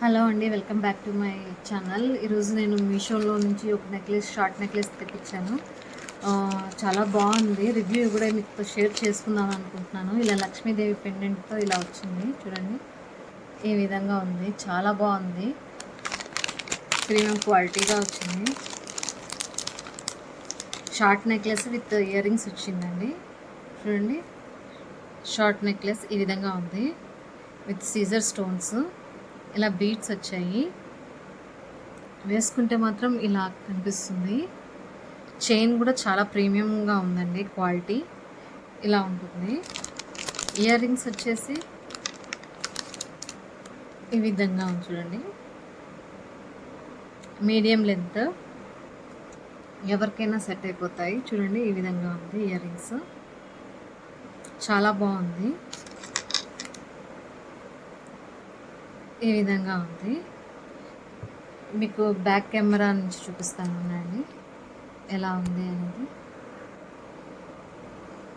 Hello అండి, welcome back to my channel. ఈరోజు నేను మీషోలో నుంచి ఒక షార్ట్ నెక్లెస్ తెప్పించాను. చాలా బాగుంది. రివ్యూ కూడా మీతో షేర్ చేసుకుందాం అనుకుంటున్నాను. ఇలా లక్ష్మీదేవి పెండెంట్తో ఇలా వచ్చింది చూడండి. ఈ విధంగా ఉంది, చాలా బాగుంది. ప్రీమియం క్వాలిటీగా వచ్చింది. Short necklace with ear rings వచ్చిందండి. చూడండి, షార్ట్ నెక్లెస్ ఈ విధంగా ఉంది విత్ సీజర్ స్టోన్స్. ఇలా బీడ్స్ వచ్చాయి. వేసుకుంటే మాత్రం ఇలా కనిపిస్తుంది. చైన్ కూడా చాలా ప్రీమియంగా ఉందండి, క్వాలిటీ ఇలా ఉంటుంది. ఇయర్ రింగ్స్ వచ్చేసి ఈ విధంగా ఉంది చూడండి, మీడియం లెంత్, ఎవరికైనా సెట్ అయిపోతాయి. చూడండి ఈ విధంగా ఉంది ఇయర్ రింగ్స్, చాలా బాగుంది. ఈ విధంగా ఉంది. మీకు బ్యాక్ కెమెరా నుంచి చూపిస్తాను అండి ఎలా ఉంది అనేది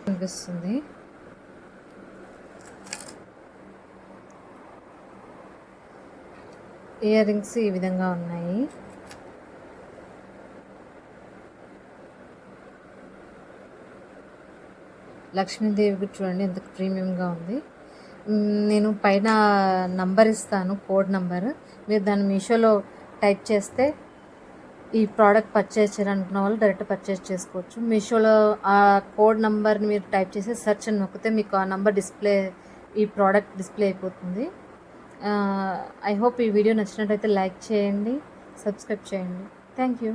కనిపిస్తుంది. ఇయర్ రింగ్స్ ఈ విధంగా ఉన్నాయి. లక్ష్మీదేవికి చూడండి ఎంత ప్రీమియంగా ఉంది. నేను పైన నంబర్ ఇస్తాను, కోడ్ నంబర్. మీరు దాన్ని మీషోలో టైప్ చేస్తే ఈ ప్రోడక్ట్ పర్చేస్ చేయాలనుకున్న వాళ్ళు డైరెక్ట్ పర్చేస్ చేసుకోవచ్చు. మీషోలో ఆ కోడ్ నంబర్ని మీరు టైప్ చేసి సెర్చ్ అని నొక్కితే మీకు ఆ నంబర్ ఈ ప్రోడక్ట్ డిస్ప్లే అయిపోతుంది. ఐ హోప్ ఈ వీడియో నచ్చినట్టయితే లైక్ చేయండి, సబ్స్క్రైబ్ చేయండి. Thank you.